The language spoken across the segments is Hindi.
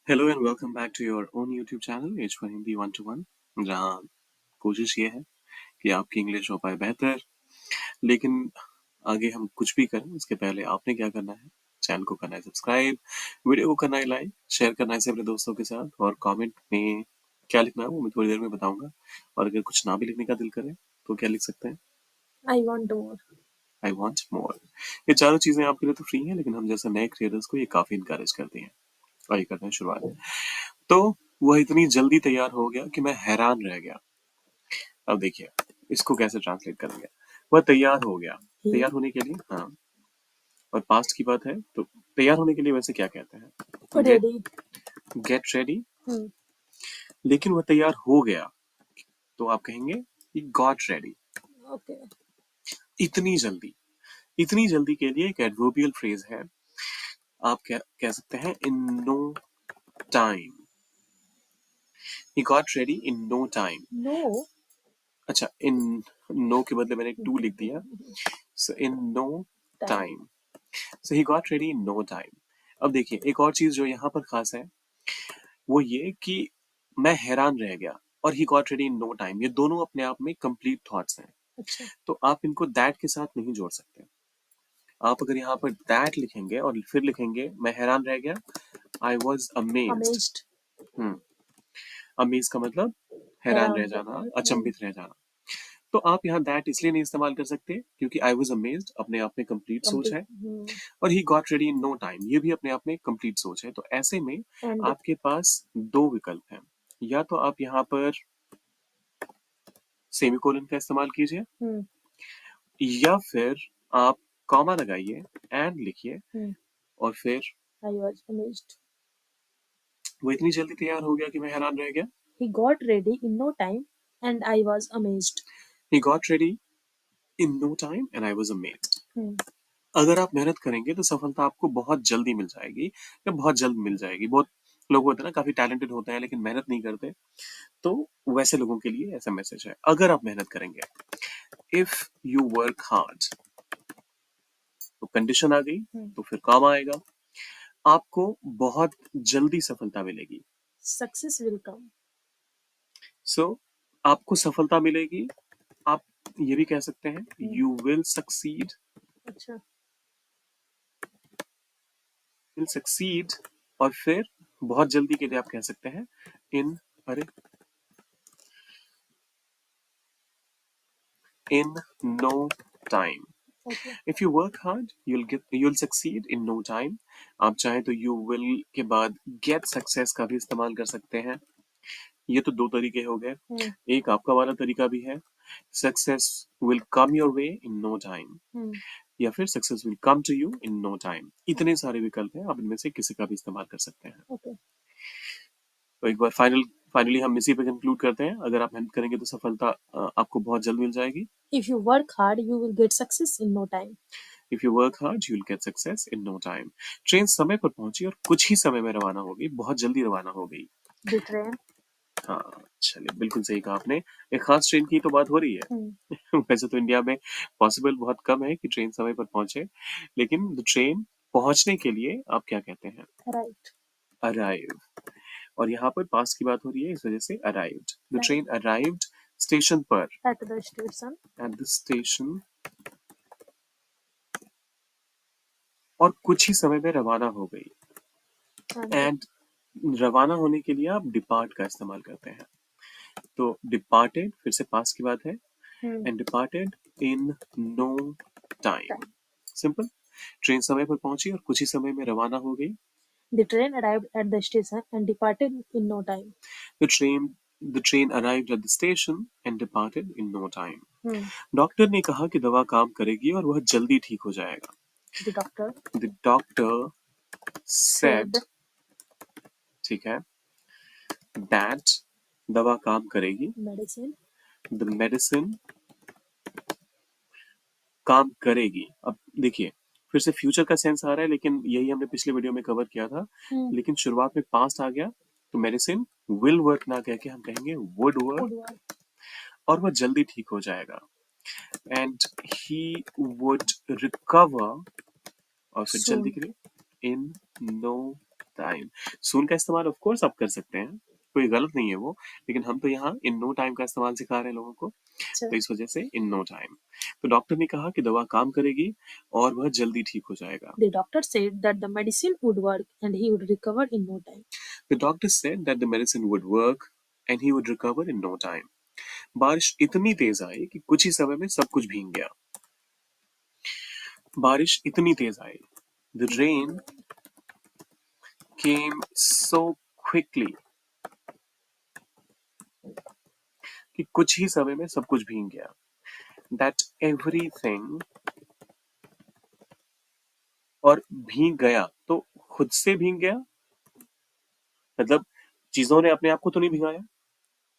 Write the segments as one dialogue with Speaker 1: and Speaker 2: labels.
Speaker 1: Hello and welcome back to your own YouTube channel H one Hindi 1 to 1, जहाँ कोशिश ये है कि आपकी इंग्लिश हो पाए बेहतर। लेकिन आगे हम कुछ भी करें उसके पहले आपने क्या करना है, चैनल को करना है सब्सक्राइब, वीडियो को करना है लाइक, शेयर करना है अपने दोस्तों के साथ, और कमेंट में क्या लिखना है वो मैं थोड़ी देर में बताऊंगा। और अगर कुछ ना भी लिखने का दिल करे तो क्या लिख सकते हैं?
Speaker 2: I want more.
Speaker 1: I want more. ये चारों चीजें आपके लिए तो फ्री हैं, लेकिन हम जैसे नए क्रिएटर्स को ये काफी इंकरेज करती हैं। आइए करते हैं शुरुआत। तो वह इतनी जल्दी तैयार हो गया कि मैं हैरान रह गया। अब देखिए इसको कैसे ट्रांसलेट करेंगे। वह तैयार हो गया,
Speaker 2: He
Speaker 1: तैयार होने के लिए, हाँ। और पास्ट की बात है तो तैयार होने के लिए वैसे क्या कहते हैं? Get
Speaker 2: ready.
Speaker 1: Get ready.
Speaker 2: Hmm.
Speaker 1: लेकिन वह तैयार हो गया तो आप कहेंगे ही गॉट रेडी।
Speaker 2: Okay.
Speaker 1: इतनी जल्दी, इतनी जल्दी के लिए एक एडवर्बियल फ्रेज है। आप क्या कह सकते हैं? In no time. He got ready in no time.
Speaker 2: No.
Speaker 1: अच्छा, इन नो के बदले मैंने टू लिख दिया। So in no
Speaker 2: Time.
Speaker 1: Time. So he got ready in no time. अब देखिए एक और चीज जो यहाँ पर खास है वो ये कि मैं हैरान रह गया और he got ready in no time, ये दोनों अपने आप में कंप्लीट थॉट्स हैं।
Speaker 2: अच्छा.
Speaker 1: तो आप इनको दैट के साथ नहीं जोड़ सकते। आप अगर यहाँ पर दैट लिखेंगे और फिर लिखेंगे मैं हैरान रह गया, आई was amazed.
Speaker 2: Amazed.
Speaker 1: Hmm, amaze का मतलब हैरान रह
Speaker 2: Around.
Speaker 1: जाना, अचंभित रह जाना। तो आप यहाँ दैट इसलिए नहीं इस्तेमाल कर सकते क्योंकि आई वॉज अमेज्ड अपने आप में कंप्लीट सोच
Speaker 2: Complete.
Speaker 1: है, और he got ready in no time ये भी अपने आप में कंप्लीट सोच है। तो ऐसे में
Speaker 2: And
Speaker 1: आपके पास दो विकल्प हैं। या तो आप यहाँ पर सेमीकोलन का इस्तेमाल कीजिए,
Speaker 2: hmm.
Speaker 1: या फिर आप कॉमा लगाइए, एंड लिखिए,
Speaker 2: Hmm.
Speaker 1: और फिर
Speaker 2: I was amazed.
Speaker 1: वो इतनी जल्दी तैयार हो गया कि मैं हैरान रह गया।
Speaker 2: He got ready in no time, and I was amazed.
Speaker 1: He got ready in no time and I was amazed.
Speaker 2: Hmm.
Speaker 1: अगर आप मेहनत करेंगे तो सफलता आपको बहुत जल्दी मिल जाएगी, या बहुत जल्द मिल जाएगी। बहुत लोग होते हैं ना, काफी टैलेंटेड होते हैं लेकिन मेहनत नहीं करते। तो वैसे लोगों के लिए ऐसा मैसेज है, अगर आप मेहनत करेंगे, इफ यू वर्क हार्ड, तो कंडीशन आ गई,
Speaker 2: Hmm.
Speaker 1: तो फिर काम आएगा, आपको बहुत जल्दी सफलता मिलेगी।
Speaker 2: Success will come.
Speaker 1: सो आपको सफलता मिलेगी। आप ये भी कह सकते हैं
Speaker 2: Hmm.
Speaker 1: यू विल सक्सीड,
Speaker 2: अच्छा.
Speaker 1: Will succeed. और फिर बहुत जल्दी के लिए आप कह सकते हैं इन, अरे, in no time.
Speaker 2: Okay.
Speaker 1: If you work hard you'll succeed in no time। आप चाहें तो you will के बाद get success का भी इस्तेमाल कर सकते हैं। ये तो दो तरीके हो गए।
Speaker 2: Hmm.
Speaker 1: एक आपका वाला तरीका भी है, success will come your way in no time,
Speaker 2: Hmm.
Speaker 1: या फिर success will come to you in no time. इतने सारे विकल्प हैं, आप इनमें से किसी का भी इस्तेमाल कर सकते हैं।
Speaker 2: Okay.
Speaker 1: तो एक बार फाइनली हम इसी पे कंक्लूड करते हैं। अगर आप मेहनत करेंगे तो सफलता आपको बहुत जल्द मिल जाएगी।
Speaker 2: If you work hard, you will get success in no time.
Speaker 1: If you work hard you will get success in no time. Train समय पर पहुंची और कुछ ही समय में रवाना हो गई, बहुत जल्दी रवाना हो गई।
Speaker 2: The train.
Speaker 1: हाँ, चलिए बिल्कुल सही कहा आपने। एक खास ट्रेन की तो बात हो रही है।
Speaker 2: Hmm.
Speaker 1: वैसे तो इंडिया में पॉसिबल बहुत कम है कि ट्रेन समय पर पहुंचे, लेकिन द ट्रेन पहुंचने के लिए आप क्या कहते हैं?
Speaker 2: Right.
Speaker 1: अराइव। और यहाँ पर पास्ट की बात हो रही है, इस वजह से arrived. The
Speaker 2: Right.
Speaker 1: Train arrived station पर,
Speaker 2: At the station.
Speaker 1: Eight the station, और कुछ ही समय में रवाना हो गई।
Speaker 2: And
Speaker 1: एंड रवाना होने के लिए आप डिपार्ट का इस्तेमाल करते हैं। तो डिपार्टेड फिर से पास्ट की बात है,
Speaker 2: hmm.
Speaker 1: And departed in no time.
Speaker 2: Time.
Speaker 1: Simple. Train समय पर पहुंची और कुछ ही समय में रवाना हो गई।
Speaker 2: The train arrived at the station and departed in no time.
Speaker 1: The train the train arrived at the station and departed in no time.
Speaker 2: Hmm.
Speaker 1: Doctor ने कहा कि दवा काम करेगी और वह जल्दी ठीक हो जाएगा।
Speaker 2: The doctor
Speaker 1: the doctor
Speaker 2: said
Speaker 1: said, ठीक है, दैट दवा काम करेगी,
Speaker 2: medicine.
Speaker 1: द मेडिसिन काम करेगी। अब देखिए फिर से फ्यूचर का सेंस आ रहा है, लेकिन यही हमने पिछले वीडियो में कवर किया था।
Speaker 2: Hmm.
Speaker 1: लेकिन शुरुआत में पास्ट आ गया तो मेडिसिन विल वर्क ना कह के हम कहेंगे वुड वर्क,
Speaker 2: Would work.
Speaker 1: और वह जल्दी ठीक हो जाएगा। एंड ही वुड रिकवर, और फिर जल्दी
Speaker 2: Soon.
Speaker 1: के लिए इन नो टाइम। सून का इस्तेमाल ऑफ कोर्स आप कर सकते हैं, कोई गलत नहीं है वो, लेकिन हम तो यहाँ इन नो टाइम का इस्तेमाल सिखा रहे हैं लोगों को,
Speaker 2: अच्छा,
Speaker 1: तो इस वजह से इन नो टाइम। तो डॉक्टर ने कहा कि दवा काम करेगी और वह जल्दी ठीक हो जाएगा।
Speaker 2: the doctor said that the medicine would work and he would recover in no time.
Speaker 1: The doctor said that the medicine would work and he would recover in no time. बारिश इतनी तेज आई कि कुछ ही समय में सब कुछ भीग गया। बारिश इतनी तेज आई, the rain came so quickly, कि कुछ ही समय में सब कुछ भीग गया। That everything, और भीग गया तो खुद से भीग गया, मतलब चीजों ने अपने आप को तो नहीं भिगाया,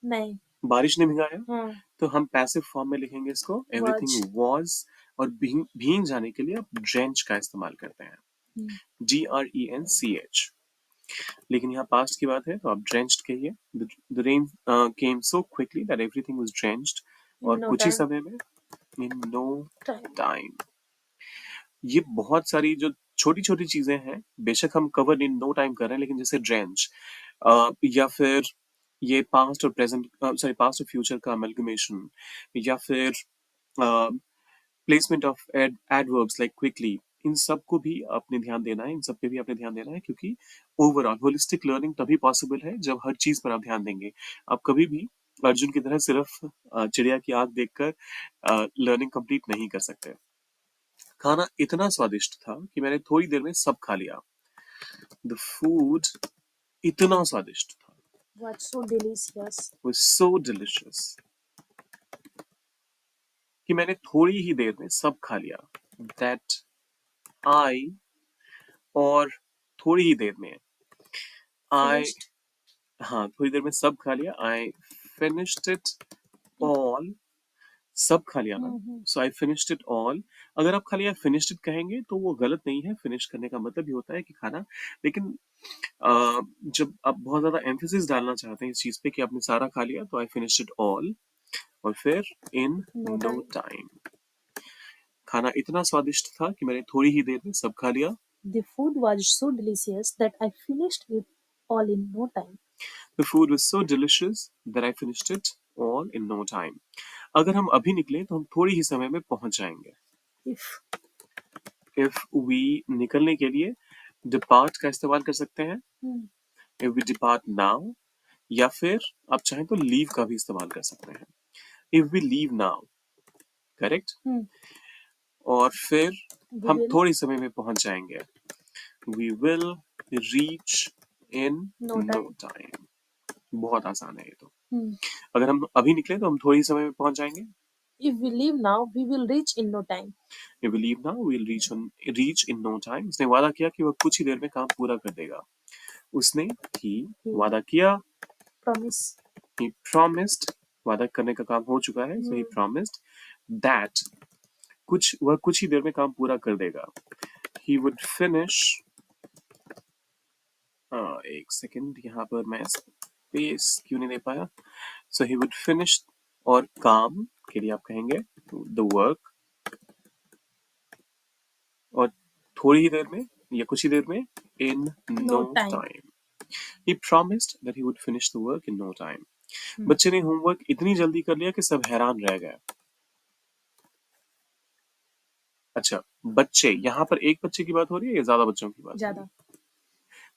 Speaker 2: नहीं,
Speaker 1: बारिश ने भिगाया,
Speaker 2: हाँ,
Speaker 1: तो हम पैसिव फॉर्म में लिखेंगे इसको, एवरीथिंग
Speaker 2: was.
Speaker 1: वॉज। और भीग भीग जाने के लिए आप ड्रेंच का इस्तेमाल करते हैं, DRENCH। लेकिन यहाँ पास्ट की बात है तो आप ड्रेंच्ड कहिए। The rain came so quickly that everything was drenched, और
Speaker 2: In no
Speaker 1: कुछ ही
Speaker 2: time.
Speaker 1: समय में, इन नो
Speaker 2: Time.
Speaker 1: टाइम। ये बहुत सारी जो छोटी छोटी चीजें हैं, बेशक हम कवर इन नो टाइम कर रहे हैं, लेकिन जैसे ड्रेंच, या फिर ये पास्ट और प्रेजेंट, सॉरी पास्ट और फ्यूचर का अमलगमेशन, या फिर placement of adverbs like quickly, इन सब को भी आपने ध्यान देना है, इन सब पे भी आपने ध्यान देना है, क्योंकि ओवरऑल होलिस्टिक लर्निंग तभी पॉसिबल है जब हर चीज पर आप ध्यान देंगे। आप कभी भी अर्जुन की तरह सिर्फ चिड़िया की आंख देखकर लर्निंग कंप्लीट नहीं कर सकते। खाना इतना स्वादिष्ट था कि मैंने थोड़ी देर में सब खा लिया। द फूड इतना स्वादिष्ट था,
Speaker 2: Was so delicious.
Speaker 1: was so delicious, कि मैंने थोड़ी ही देर में सब खा लिया। That I, और थोड़ी ही देर में I,
Speaker 2: Finished.
Speaker 1: हाँ थोड़ी देर में सब खा लिया। I finished it all, सब खा लिया ना,
Speaker 2: Mm-hmm.
Speaker 1: So I finished it all. अगर आप खाली फिनिश्ड इट कहेंगे तो वो गलत नहीं है, फिनिश करने का मतलब ये होता है कि खाना, लेकिन जब आप बहुत ज्यादा एम्फेसिस डालना चाहते हैं इस चीज पे कि आपने सारा खा लिया, तो आई फिनिश्ड इट ऑल, और फिर इन
Speaker 2: No
Speaker 1: नो
Speaker 2: time.
Speaker 1: टाइम। खाना इतना स्वादिष्ट था कि मैंने थोड़ी ही देर में सब खा लिया।
Speaker 2: The food was so delicious that I finished it all in no time.
Speaker 1: The food was so delicious that I finished it all in no time. अगर हम अभी निकले तो हम थोड़ी ही समय में पहुंच जाएंगे।
Speaker 2: If
Speaker 1: इफ वी, निकलने के लिए डिपार्ट का इस्तेमाल कर सकते हैं,
Speaker 2: hmm,
Speaker 1: if we depart now, या फिर आप चाहें तो लीव का भी इस्तेमाल कर सकते हैं, if we leave now, correct.
Speaker 2: hmm,
Speaker 1: और फिर
Speaker 2: we
Speaker 1: हम
Speaker 2: will
Speaker 1: थोड़ी समय में पहुंच जाएंगे, we will reach in
Speaker 2: no
Speaker 1: no
Speaker 2: time.
Speaker 1: Time. बहुत आसान है ये तो।
Speaker 2: Hmm.
Speaker 1: अगर हम अभी निकले तो हम थोड़ी समय में पहुंच जाएंगे,
Speaker 2: If we leave now, we will reach in no time.
Speaker 1: If we leave now we will reach in no time. उसने वादा किया कि वह कुछ ही देर में काम पूरा कर देगा। उसने ही
Speaker 2: He
Speaker 1: वादा किया,
Speaker 2: promise.
Speaker 1: he promised, वादा करने का काम हो चुका है, so he
Speaker 2: Hmm.
Speaker 1: promised that, वह कुछ ही देर में काम पूरा कर देगा। He would finish, एक सेकंड, यहाँ पर मैं स्पेस क्यों नहीं दे पाया। So he would finish, और काम के लिए आप कहेंगे the work, और थोड़ी ही देर में या कुछ ही देर में in no
Speaker 2: No time.
Speaker 1: time. He promised that he would finish the work in no time.
Speaker 2: Hmm.
Speaker 1: बच्चे ने होमवर्क इतनी जल्दी कर लिया कि सब हैरान रह गए। अच्छा, बच्चे, यहाँ पर एक बच्चे की बात हो रही है या ज्यादा बच्चों की बात हो रही
Speaker 2: ज्यादा.
Speaker 1: है?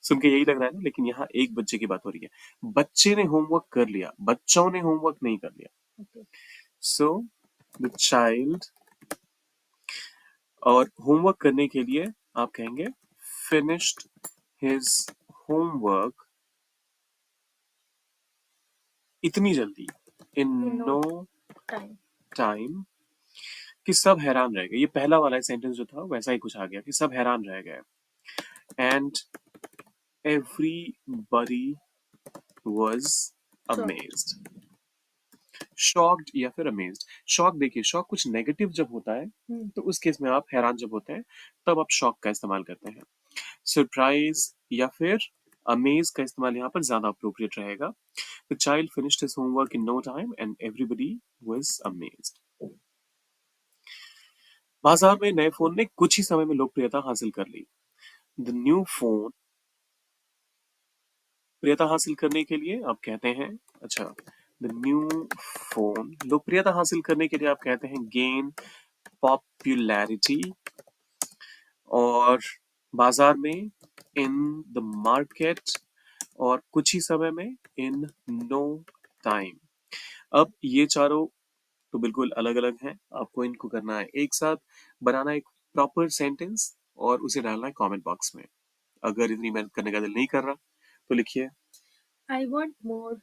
Speaker 1: सुन के यही लग रहा है ना, लेकिन यहाँ एक बच्चे की बात हो रही है। बच्चे ने होमवर्क कर लिया, बच्चों ने होमवर्क नहीं कर लिया।
Speaker 2: Okay.
Speaker 1: सो द चाइल्ड, और होमवर्क करने के लिए आप कहेंगे फिनिश्ड हिज होमवर्क, इतनी जल्दी, in
Speaker 2: In no
Speaker 1: no
Speaker 2: time.
Speaker 1: Time, कि सब हैरान रह गए। ये पहला वाला सेंटेंस जो था वैसा ही कुछ आ गया कि सब हैरान रह गए। And everybody was
Speaker 2: So,
Speaker 1: amazed. Shocked या फिर अमेज्ड। शॉक, देखिए शॉक कुछ नेगेटिव जब होता है,
Speaker 2: hmm,
Speaker 1: तो उस केस में आप हैरान जब होते हैं तब आप शॉक का इस्तेमाल करते हैं। सरप्राइज या फिर अमेज का इस्तेमाल यहाँ पर ज्यादा अप्रोप्रिएट रहेगा। The child finished his homework in no time and everybody was amazed. बाजार में नए फोन ने कुछ ही समय में लोकप्रियता हासिल कर ली। द न्यू फोन लोकप्रियता हासिल करने के लिए आप कहते हैं, अच्छा, द न्यू फोन, लोकप्रियता हासिल करने के लिए आप कहते हैं गेन पॉपुलैरिटी, और बाजार में इन द मार्केट, और कुछ ही समय में इन नो टाइम। अब ये चारों तो बिल्कुल अलग-अलग हैं, आपको इनको करना है एक साथ, बनाना एक प्रॉपर सेंटेंस और उसे डालना है कमेंट बॉक्स में। अगर इतनी मेहनत करने का दिल नहीं कर रहा, तो लिखिए।
Speaker 2: I want more।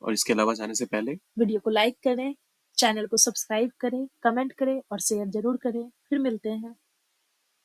Speaker 1: और इसके अलावा जाने से पहले
Speaker 2: वीडियो को लाइक करें, चैनल को सब्सक्राइब करें, कमेंट करें और शेयर ज़रूर करें। फिर मिलते हैं।